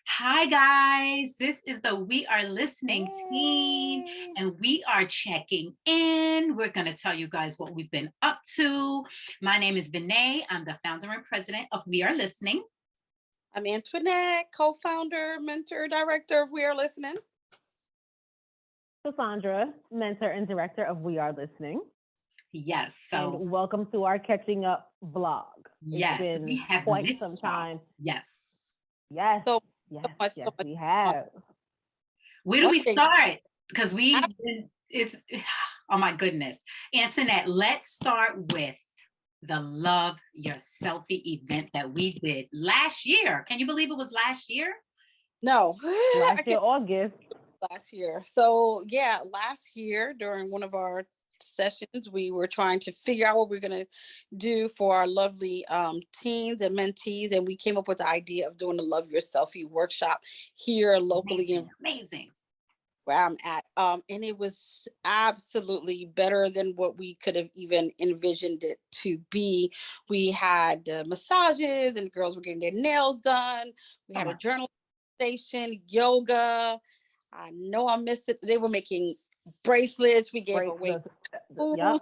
Hi, guys. This is the We Are Listening team, Hey. and we are checking in. We're going to tell you guys what we've been up to. My name is Vinay. I'm the founder and president of We Are Listening. I'm Antoinette, co-founder, mentor, director of We Are Listening. Cassandra, mentor and director of We Are Listening. Yes. And So, welcome to our Catching Up vlog. yes, It's we been have quite missed some y'all. time. Yes. Yes, So, yes, much, yes, so much we fun. have. Where do One we thing, start? Because I, it's, oh my goodness. Antoinette, let's start with the Love Your Selfie event that we did last year. Can you believe it was last year? no, I Last year, can't August. last year. So yeah, last year during one of our sessions, we were trying to figure out what we're going to do for our lovely teens and mentees. And we came up with the idea of doing a Love Your Selfie workshop here locally in Amazing, amazing. where I'm at. And it was absolutely better than what we could have even envisioned it to be. We had massages and girls were getting their nails done. We Oh had a my, journal station, yoga. I know I missed it. They were making bracelets. We gave Break away two yep.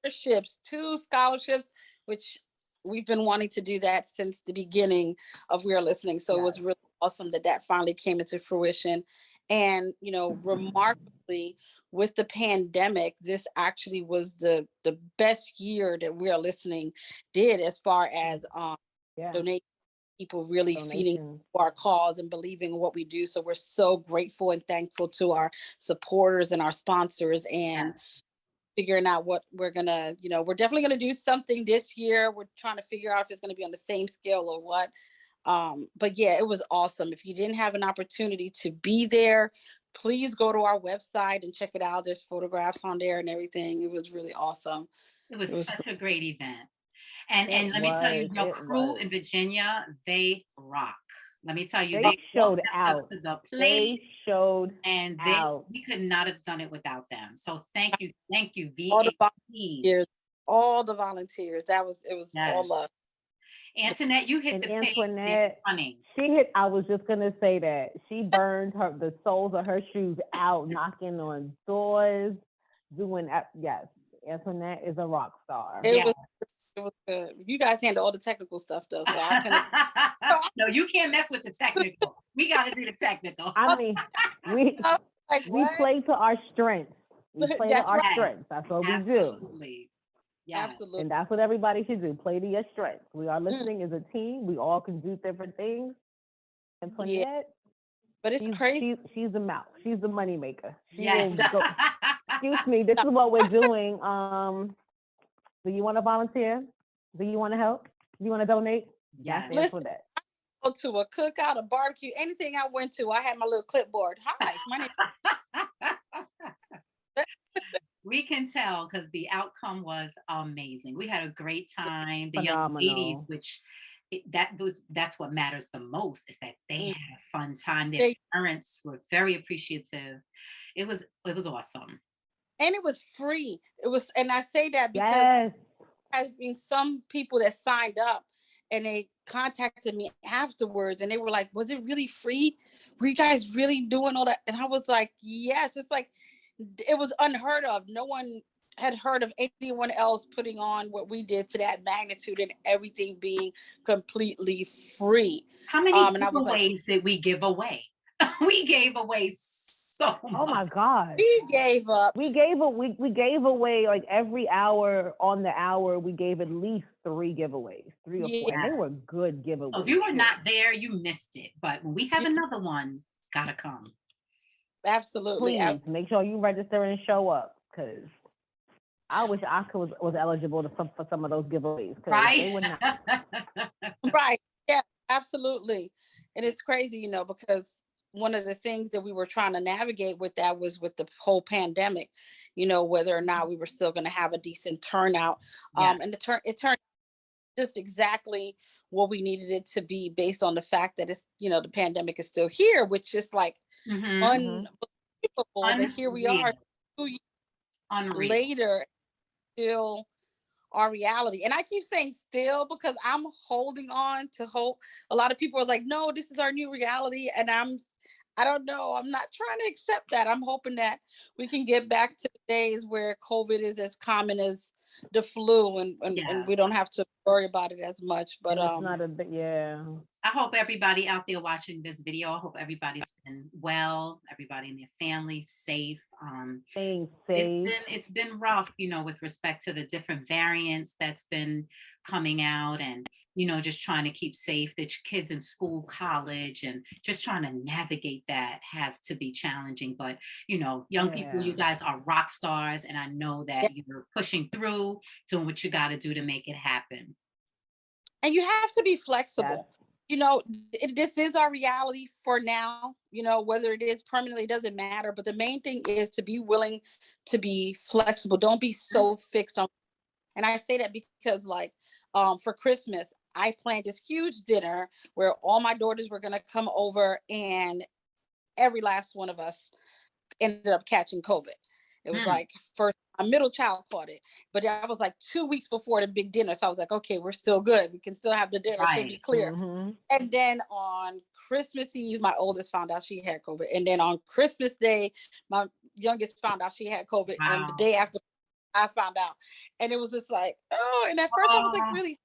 scholarships, which we've been wanting to do that since the beginning of We Are Listening. So it Yes. was really awesome that finally came into fruition. And remarkably, with the pandemic, this actually was the best year that We Are Listening did as far as Yeah. donate people really feeding Donations. our cause and believing in what we do. So we're so grateful and thankful to our supporters and our sponsors and yes. figuring out what we're gonna, we're definitely gonna do something this year. We're trying to figure out if it's gonna be on the same scale or what. But yeah, it was awesome. If you didn't have an opportunity to be there, please go to our website and check it out. There's photographs on there and everything. It was really awesome. It was It was such a great event. And It let me tell you, was. your It crew was. in Virginia, they rock. Let me tell you, They they all showed stepped up out. to the They plate, showed and out. we could not have done it without them. So thank you, all the VAT. volunteers, all the volunteers. It was all Yes. love. Antoinette, you hit And the pavement Antoinette, running. she hit. I was just gonna say that she burned the soles of her shoes out, knocking on doors, doing that. Yes, Antoinette is a rock star. It Yeah. was it was good. You guys handle all the technical stuff though, so I couldn't. No, you can't mess with the technical. We got to do the technical. I mean, we Like we what? play to our strengths. We play to That's our right. Yes, strengths. That's what we do, absolutely. Yes. Absolutely. and that's what everybody should do. Play to your strengths. We are Mm, listening as a team. We all can do different things. yeah, Antoinette, but it's crazy. she's the mouth. She's the money maker. She will Yes. go. Excuse me. This is what we're doing. Do you want to volunteer? Do you want to help? Do you want to donate? That's Yes. Listen, Antoinette. go to a cookout, a barbecue, anything I went to, I had my little clipboard. Hi, my name. We can tell because the outcome was amazing. We had a great time. The young ladies, Phenomenal. which that's what matters the most, is that they Mm, had a fun time. Their they- parents were very appreciative. It was awesome. and it was free. It was, and I say that because Yes. has been some people that signed up and they contacted me afterwards and they were like, was it really free? Were you guys really doing all that? And I was like, yes. It's like it was unheard of. No one had heard of anyone else putting on what we did to that magnitude and everything being completely free. How many And I was like, giveaways did we give away? We gave away so Oh much. my gosh. we gave up. We gave away like every hour on the hour. We gave at least three giveaways, three or four, Yeah, and they were Yes. good So if giveaways you were too. not there, you missed it. But when we have yeah, another one, gotta come. absolutely. Please make sure you register and show up, because I wish I was eligible for some of those giveaways, because they Right? were not. Right. Yeah, absolutely. And it's crazy, because one of the things that we were trying to navigate with that was with the whole pandemic, whether or not we were still going to have a decent turnout. Yeah. And it turned just exactly what we needed it to be based on the fact that the pandemic is still here, which is like Hmm. Hmm. unbelievable that here we are Unreal. 2 years Unreal. later, still our reality. And I keep saying still because I'm holding on to hope. A lot of people are like, no, this is our new reality. And I don't know. I'm not trying to accept that. I'm hoping that we can get back to the days where COVID is as common as the flu, and Yeah. we don't have to worry about it as much. But And it's not a bit, yeah. I hope everybody out there watching this video, I hope everybody's been well, everybody in their family safe. Staying safe. It's been rough, with respect to the different variants that's been coming out, and just trying to keep safe. The kids in school, college, and just trying to navigate that has to be challenging. But young people, you Yeah. guys are rock stars, and I know yeah. that you're pushing through, doing what you got to do to make it happen. And you have to be Yes. flexible. This is our reality for now. Whether it is permanently doesn't matter. But the main thing is to be willing to be flexible. Don't be so fixed on. And I say that because, like, for Christmas, I planned this huge dinner where all my daughters were going to come over, and every last one of us ended up catching COVID. It was like first my middle child caught it, but that was like 2 weeks before the big dinner. So I was like, okay, we're still good. We can still have the dinner. She'll be Right. clear. Mm-hmm. And then on Christmas Eve, my oldest found out she had COVID. And then on Christmas Day, my youngest found out she had COVID. And the Wow. day after, I found out. And it was just like, oh, and at first I was like, really,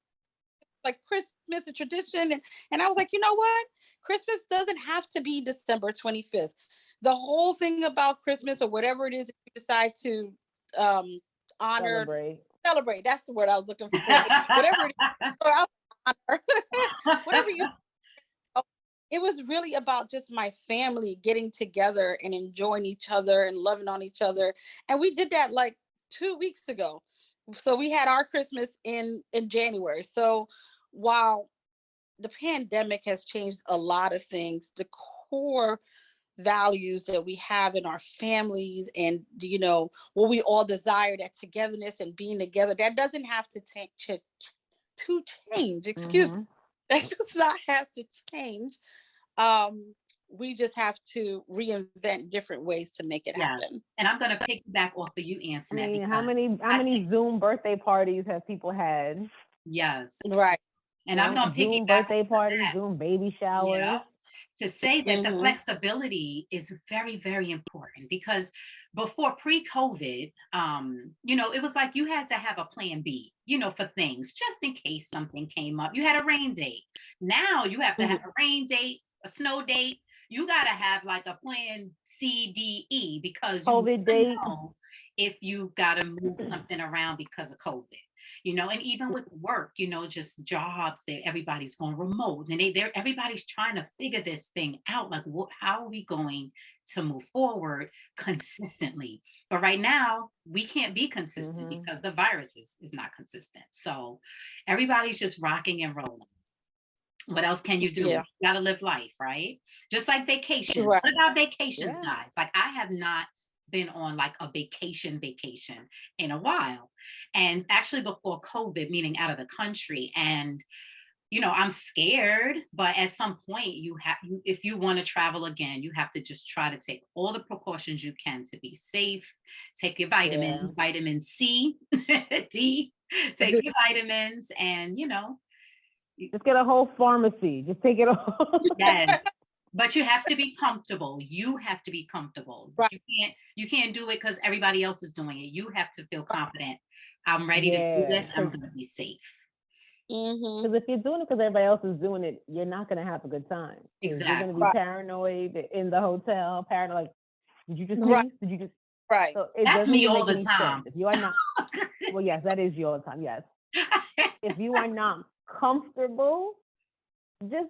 like Christmas, a tradition. And I was like, you know what? Christmas doesn't have to be December 25th. The whole thing about Christmas, or whatever it is that you decide to honor, celebrate. That's the word I was looking for. Whatever it is, honor, whatever you. It was really about just my family getting together and enjoying each other and loving on each other. And we did that like 2 weeks ago. So we had our Christmas in January. So while the pandemic has changed a lot of things, the core values that we have in our families, and what we all desire, that togetherness and being together, that doesn't have to change. Excuse me. That does not have to change. We just have to reinvent different ways to make it happen. And I'm going to piggyback off of you, Antoinette. I mean, how many Zoom birthday parties have people had? Yes. Right. And I'm going to piggyback Zoom birthday parties, Zoom baby showers. Yeah. To say that the flexibility is very, very important, because before pre-COVID, it was like you had to have a plan B, for things just in case something came up. You had a rain date. Now you have to have a rain date, a snow date. You got to have like a plan C, D, E, because COVID date. Know if you got to move something around because of COVID. And even with work, just jobs that everybody's going remote, and everybody's trying to figure this thing out. Like, how are we going to move forward consistently? But right now, we can't be consistent because the virus is not consistent. So everybody's just rocking and rolling. What else can you do? Yeah. You got to live life, right? Just like vacation. Right. What about vacations, guys? Like, I have not been on like a vacation in a while, and actually before COVID, meaning out of the country. And I'm scared, but at some point if you want to travel again, you have to just try to take all the precautions you can to be safe. Take your vitamins, vitamin C, D, take your vitamins, and just get a whole pharmacy. Just take it all. Yes. But you have to be comfortable. You have to be comfortable. Right. You can't do it because everybody else is doing it. You have to feel confident. I'm ready to do this. I'm going to be safe. Because if you're doing it because everybody else is doing it, you're not going to have a good time. Exactly. You're going to be paranoid in the hotel. Paranoid, like, did you just leave? Did you just? Right. So that's me all the time. If you are not, well, yes, that is you all the time. Yes. If you are not comfortable, just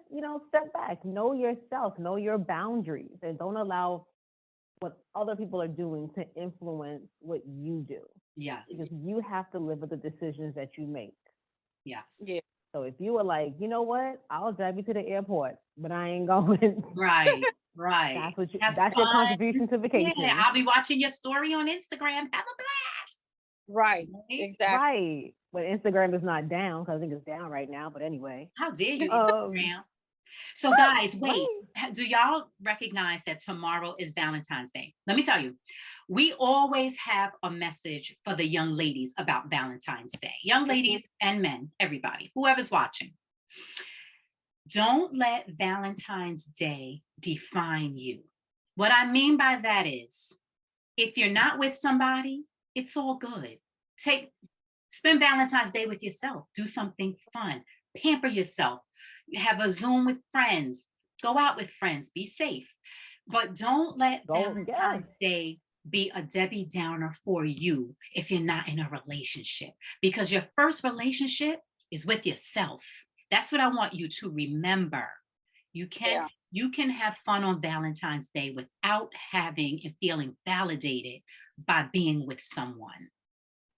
step back, know yourself, know your boundaries, and don't allow what other people are doing to influence what you do. Yes. Because you have to live with the decisions that you make. Yes. Yeah. So if you were like, you know what, I'll drive you to the airport, but I ain't going. Right. That's your contribution to vacation. Yeah, I'll be watching your story on Instagram. Have a blast. Right. Exactly. Right. But Instagram is not down, because I think it's down right now. But anyway. How dare you, Instagram? So guys, wait, Right. do y'all recognize that tomorrow is Valentine's Day? Let me tell you, we always have a message for the young ladies about Valentine's Day. Young ladies and men, everybody, whoever's watching. Don't let Valentine's Day define you. What I mean by that is, if you're not with somebody, it's all good. Spend Valentine's Day with yourself. Do something fun. Pamper yourself. Have a Zoom with friends. Go out with friends. Be safe. But don't let Go, yes. Valentine's Day be a Debbie Downer for you if you're not in a relationship, because your first relationship is with yourself. That's what I want you to remember. You can Yeah. you can have fun on Valentine's Day without having and feeling validated by being with someone.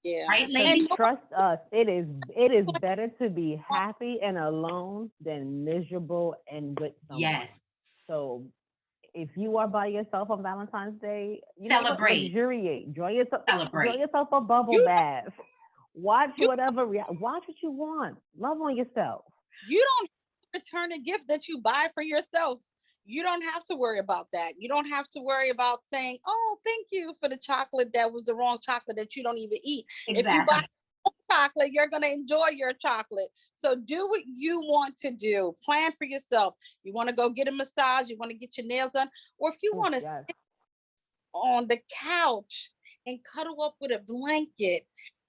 Yeah. Right, Because ladies? trust us, it is better to be happy and alone than miserable and with someone. Yes. So if you are by yourself on Valentine's Day, you know what? Celebrate. Luxuriate. Enjoy Celebrate. yourself a bubble You bath. Watch you whatever. Watch what you want. Love on yourself. you don't return a gift that you buy for yourself. You don't have to worry about that. You don't have to worry about saying, "Oh, thank you for the chocolate that was the wrong chocolate that you don't even eat." If you buy Exactly. chocolate, you're going to enjoy your chocolate. So do what you want to do. Plan for yourself. You want to go get a massage, you want to get your nails done, or if you Ooh, want to yes. sit on the couch and cuddle up with a blanket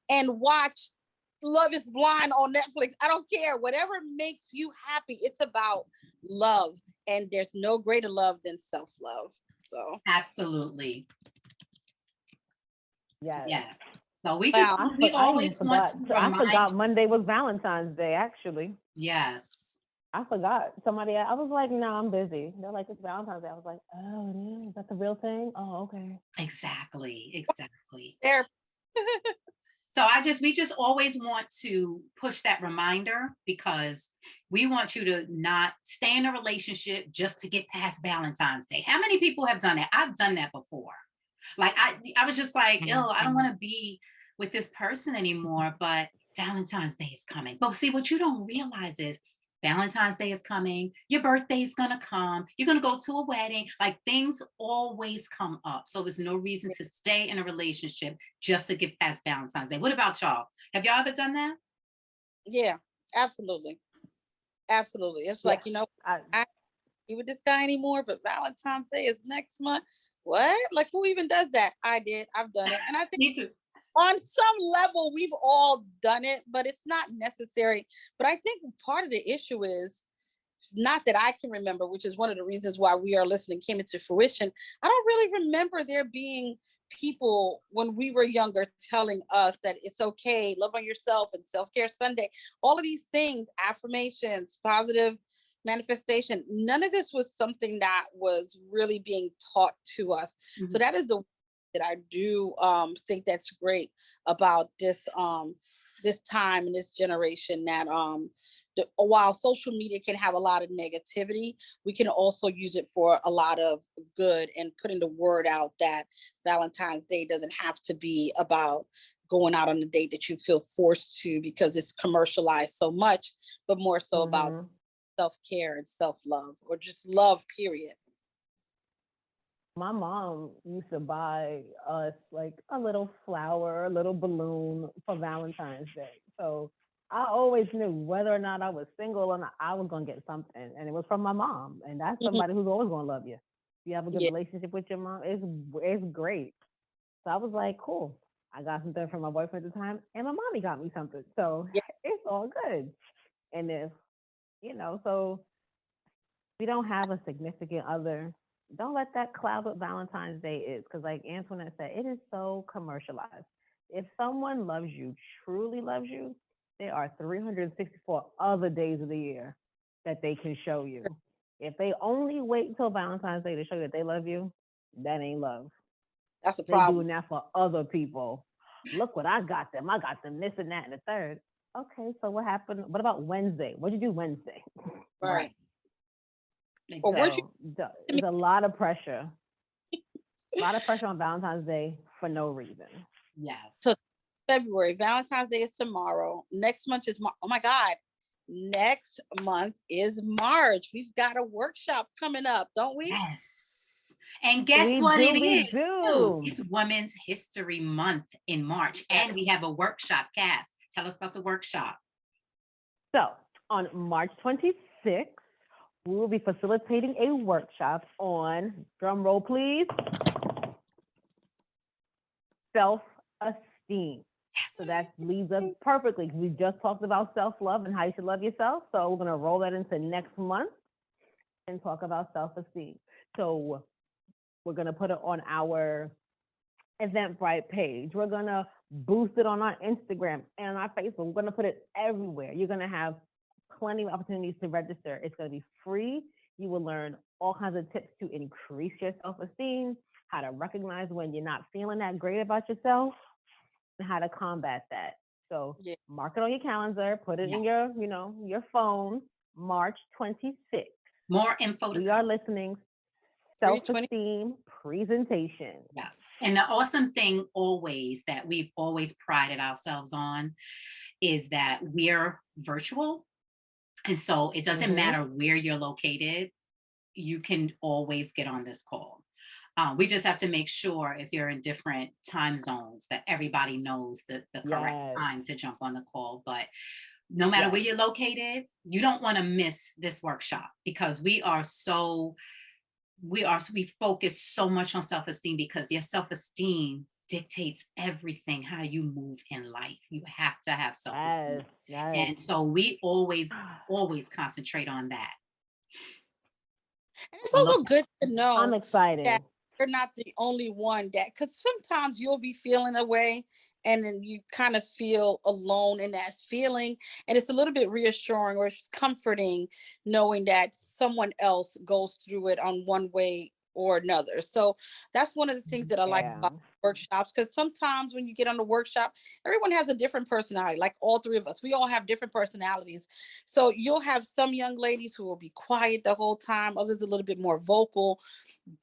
and watch Love is Blind on Netflix. I don't care. Whatever makes you happy. It's about love. And there's no greater love than self-love. So Absolutely. Yes. Yes. So we wow. always even want forgot. to I remind forgot Monday was Valentine's Day. Actually, yes. I forgot. Somebody. I was like, no, I'm busy. They're like, it's Valentine's Day. I was like, oh, yeah, is that the real thing? Oh, okay. Exactly. Exactly. There. So we just always want to push that reminder, because we want you to not stay in a relationship just to get past Valentine's Day. How many people have done that? I've done that before. Like I was just like, oh, I don't want to be with this person anymore, but Valentine's Day is coming. But see, what you don't realize is Valentine's Day is coming, your birthday is gonna come, you're gonna go to a wedding, like things always come up. So there's no reason to stay in a relationship just to get past Valentine's Day. What about y'all? Have y'all ever done that? Yeah, absolutely. Absolutely. It's Yeah. like, I, I can't be with this guy anymore, but Valentine's Day is next month. What? Like, who even does that? I did. I've done it. And I think Me too. on some level, we've all done it, but it's not necessary. But I think part of the issue is not that I can remember, which is one of the reasons why We Are Listening came into fruition. I don't really remember there being people when we were younger telling us that it's okay, love on yourself, and self-care Sunday, all of these things, affirmations, positive manifestation. None of this was something that was really being taught to us. So that is the that I do think that's great about this time and this generation, that while social media can have a lot of negativity, we can also use it for a lot of good, and putting the word out that Valentine's Day doesn't have to be about going out on a date that you feel forced to because it's commercialized so much, but more so about self-care and self-love, or just love, period. my mom used to buy us like a little flower, a little balloon for Valentine's Day. So I always knew whether or not I was single or not, I was gonna get something, and it was from my mom. And that's Mhm. somebody who's always gonna love you. If you have a good Yeah, relationship with your mom, it's great. So I was like, cool. I got something from my boyfriend at the time, and my mommy got me something. So yeah, it's all good. And if so we don't have a significant other, don't let that cloud what Valentine's Day is. Because, like Antoinette said, it is so commercialized. If someone loves you, truly loves you, there are 364 other days of the year that they can show you. If they only wait till Valentine's Day to show you that they love you, that ain't love. that's a They problem. doing that for other people. Look what I got them. I got them this and that and the third. Okay, so what happened? What about Wednesday? What'd you do Wednesday? Right. Right. Or weren't you So to me? there's a lot of pressure. A lot of pressure on Valentine's Day for no reason. So Yes. February, Valentine's Day is tomorrow. Next month is oh my God, next month is March. We've got a workshop coming up, don't we? Yes. And guess We what do, it we is too? do. It's Women's History Month in March, Yeah. and we have a workshop. Cass, tell us about the workshop. So on March 26th, we will be facilitating a workshop on, drum roll please, self-esteem. So that leads us perfectly. We just talked about self-love and how you should love yourself. So we're going to roll that into next month and talk about self-esteem. So we're going to put it on our Eventbrite page. We're going to boost it on our Instagram and our Facebook. We're going to put it everywhere. You're going to have plenty of opportunities to register. It's going to be free. You will learn all kinds of tips to increase your self-esteem, how to recognize when you're not feeling that great about yourself, and how to combat that. So mark it on your calendar, put it in your, your phone, March 26th. More info to We come. are listening. Self-esteem presentation. Yes. And the awesome thing always that we've always prided ourselves on is that we're virtual. And so it doesn't matter where you're located, you can always get on this call. We just have to make sure if you're in different time zones that everybody knows the correct time to jump on the call. But no matter where you're located, you don't want to miss this workshop because we focus so much on self-esteem because your self-esteem dictates everything, how you move in life. You have to have self-esteem. And so we always concentrate on that. And it's also good to know I'm excited that you're not the only one because sometimes you'll be feeling a way and then you kind of feel alone in that feeling. And it's a little bit reassuring or comforting knowing that someone else goes through it on one way or another. So that's one of the things that I like about workshops, because sometimes when you get on the workshop, everyone has a different personality, like all three of us. We all have different personalities. So you'll have some young ladies who will be quiet the whole time, others a little bit more vocal,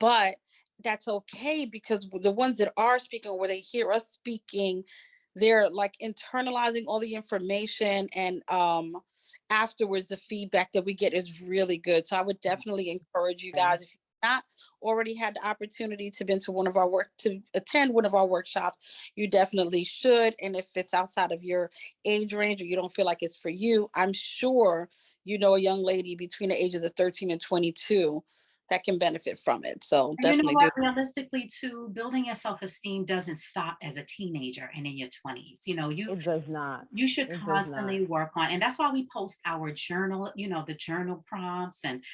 but that's okay because the ones that are speaking, where they hear us speaking, they're like internalizing all the information, and afterwards the feedback that we get is really good. So I would definitely encourage you guys, if you're not already had the opportunity to attend one of our workshops, you definitely should. And if it's outside of your age range or you don't feel like it's for you, I'm sure you know a young lady between the ages of 13 and 22 that can benefit from it. So definitely do. Realistically too, building your self-esteem doesn't stop as a teenager and in your 20s. It does not. You should constantly work on, and that's why we post our journal, the journal prompts. And,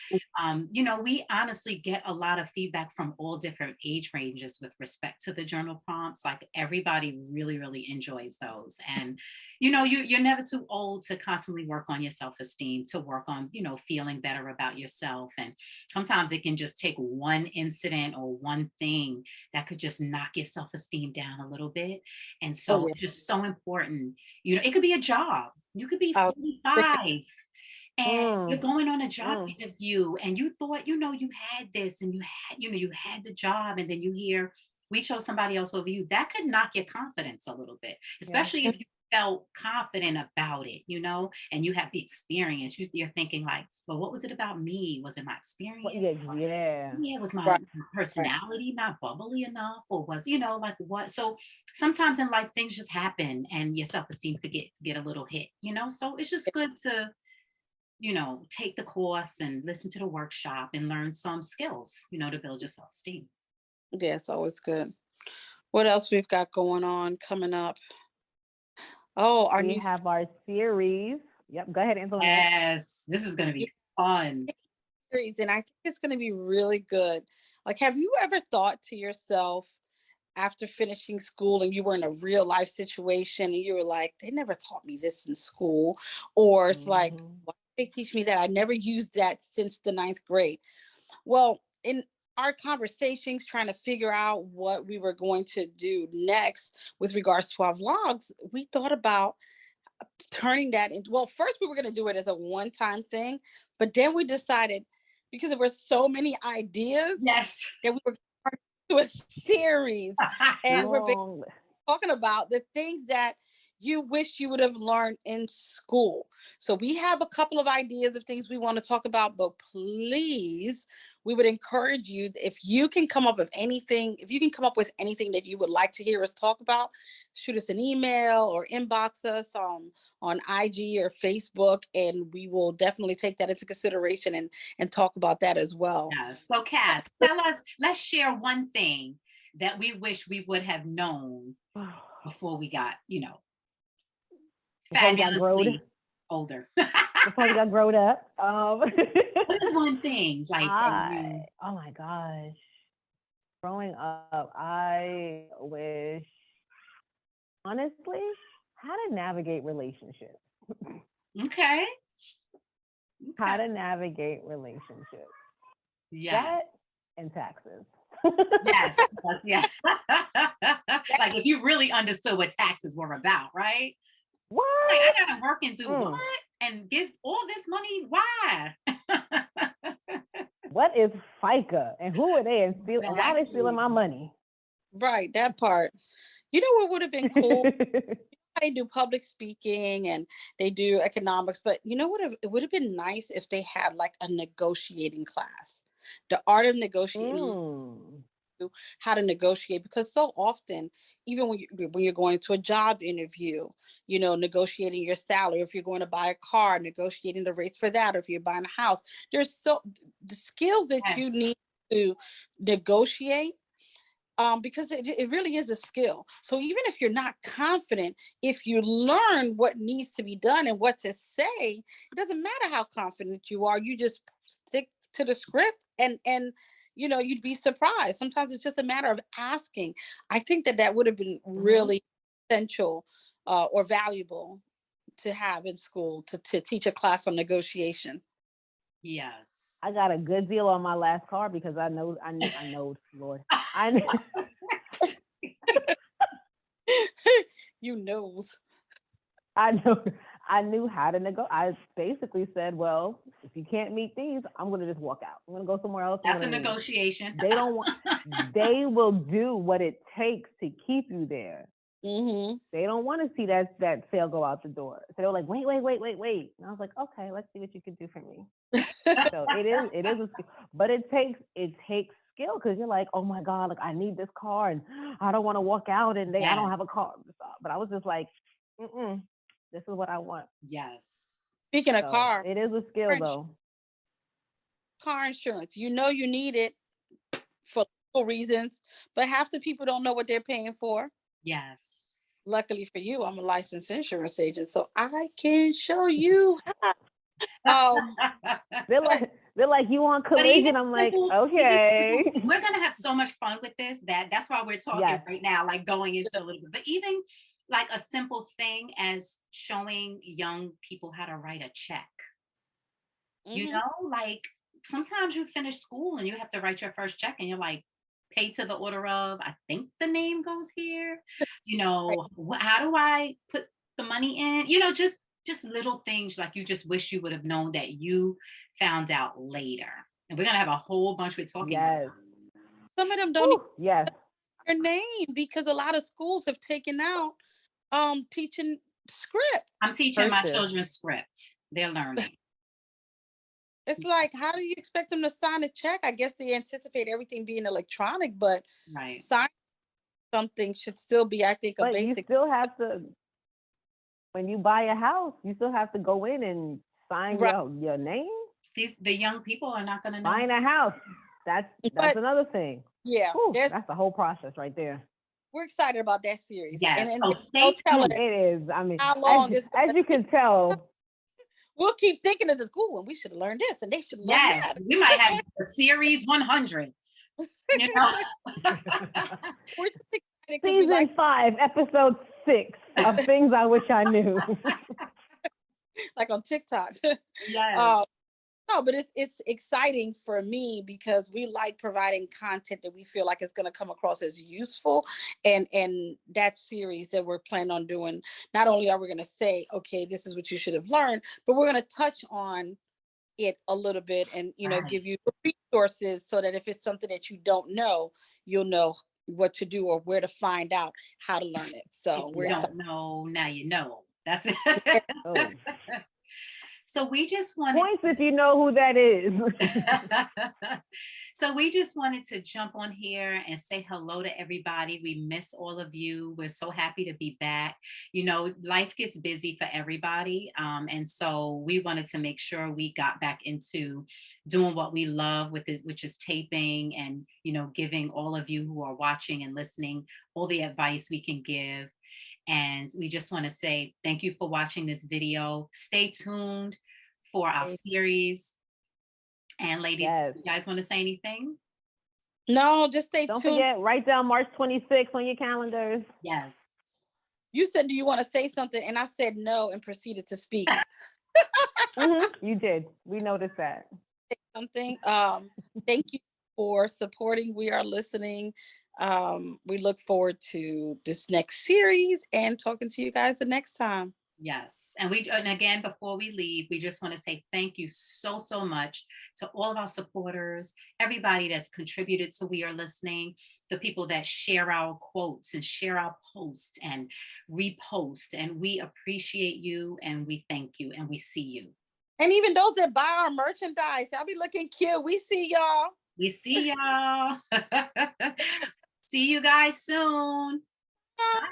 we honestly get a lot of feedback from all different age ranges with respect to the journal prompts. Like everybody really, really enjoys those. And, you're never too old to constantly work on your self-esteem, to work on, feeling better about yourself. And sometimes it can just take one incident or one thing that could just knock your self-esteem down a little bit. And so it's just so important. It could be a job. You could be 45 and you're going on a job interview and you thought, you had this and you had the job, and then you hear, we chose somebody else over you. That could knock your confidence a little bit, especially if you felt confident about it, and you have the experience. You're thinking like, well, what was it about me? Was it my experience? Was my personality not bubbly enough? Or was, like what? So sometimes in life, things just happen and your self-esteem could get a little hit, So it's just good to, take the course and listen to the workshop and learn some skills, to build your self-esteem. Yeah, it's always good. What else we've got going on coming up? Oh, we have our series. Yep, go ahead, Antoinette. Yes, this is going to be fun. And I think it's going to be really good. Like, have you ever thought to yourself after finishing school and you were in a real life situation and you were like, they never taught me this in school? Or it's like, why did they teach me that? I never used that since the 9th grade. Well, in our conversations trying to figure out what we were going to do next with regards to our vlogs, we thought about turning that into, well, first we were going to do it as a one-time thing, but then we decided, because there were so many ideas, that we were going to do a series. And we're talking about the things that you wish you would have learned in school. So we have a couple of ideas of things we want to talk about, but please, we would encourage you, if you can come up with anything, if you can come up with anything that you would like to hear us talk about, shoot us an email or inbox us on IG or Facebook, and we will definitely take that into consideration and talk about that as well. Yeah. So Cass, tell us, let's share one thing that we wish we would have known before we got, Before we got growed, fabulously older. before we got growed up. What is one thing like that you? Oh my gosh. Growing up, I wish, honestly, how to navigate relationships. Okay. How to navigate relationships. Yeah. That and taxes. Yes. Yeah. Like if you really understood what taxes were about, right? What? Like I gotta work and do what? And give all this money? Why? What is FICA and who are they and why are they stealing my money? Right, that part. You know what would have been cool? They do public speaking and they do economics, but you know what? It would have been nice if they had like a negotiating class, the art of negotiating, how to negotiate, because so often, even when you're going to a job interview, negotiating your salary, if you're going to buy a car, negotiating the rates for that, or if you're buying a house, there's the skills that you need to negotiate. Because it really is a skill. So even if you're not confident, if you learn what needs to be done and what to say, it doesn't matter how confident you are. You just stick to the script and you'd be surprised. Sometimes it's just a matter of asking. I think that would have been really essential or valuable to have in school, to teach a class on negotiation. Yes. I got a good deal on my last car because I know, Lord. I know. You knows. I know. I knew how to negotiate. I basically said, well, if you can't meet these, I'm going to just walk out. I'm going to go somewhere else. That's a negotiation. They don't want, they will do what it takes to keep you there. Mm-hmm. They don't want to see that sale go out the door. So they were like, wait. And I was like, okay, let's see what you can do for me. So it is a skill, but it takes skill, because you're like, oh my God, like I need this car and I don't want to walk out and I don't have a car. But I was just like, this is what I want. Yes. Speaking of car, it is a skill though. Car insurance, you need it for legal reasons, but half the people don't know what they're paying for. Yes. Luckily for you, I'm a licensed insurance agent, so I can show you. They're like, you want collision? I'm like, okay. We're gonna have so much fun with this that's why we're talking right now, like going into a little bit. But even like a simple thing as showing young people how to write a check. Like sometimes you finish school and you have to write your first check and you're like, pay to the order of, I think the name goes here. How do I put the money in? Just little things like you just wish you would have known that you found out later. And we're gonna have a whole bunch we're talking about. Some of them don't even their name, because a lot of schools have taken out teaching script. I'm teaching my children script. They're learning. It's like, how do you expect them to sign a check? I guess they anticipate everything being electronic, but sign something should still be, I think, a basic. You still have to, when you buy a house, you still have to go in and sign your name. The young people are not going to know. Buying a house, that's another thing. Yeah, that's the whole process right there. We're excited about that series. Yes. And stay tuned. It is. I mean, how long as you can tell. We'll keep thinking of the school and we should have learned this and they should learn that. We might have a series 100. We're just excited. Season 5, episode 6 of things I wish I knew. Like on TikTok. Yes. No, but it's exciting for me because we like providing content that we feel like is going to come across as useful. And that series that we're planning on doing, not only are we going to say, okay, this is what you should have learned, but we're going to touch on it a little bit and, give you resources so that if it's something that you don't know, you'll know what to do or where to find out how to learn it. So If you we're don't know, now you know. That's yeah, it. Oh, So we just wanted points if you know who that is. so we just wanted to jump on here and say hello to everybody. We miss all of you. We're so happy to be back. You know, life gets busy for everybody. And so we wanted to make sure we got back into doing what we love with it, which is taping and, you know, giving all of you who are watching and listening all the advice we can give. And we just want to say thank you for watching this video. Stay tuned for our series. And ladies, Yes. you guys want to say anything? no, just stay Don't tuned. forget, write down March 26th on your calendars. Yes. You said, do you want to say something? And I said no and proceeded to speak You did. We noticed that. something. Thank you for supporting. We are listening. We look forward to this next series and talking to you guys the next time. Yes. And again, before we leave, we just want to say thank you so, so much to all of our supporters, everybody that's contributed to We Are Listening, the people that share our quotes and share our posts and repost. And we appreciate you and we thank you and we see you. And even those that buy our merchandise, y'all be looking cute. We see y'all. We see y'all. See you guys soon. Bye.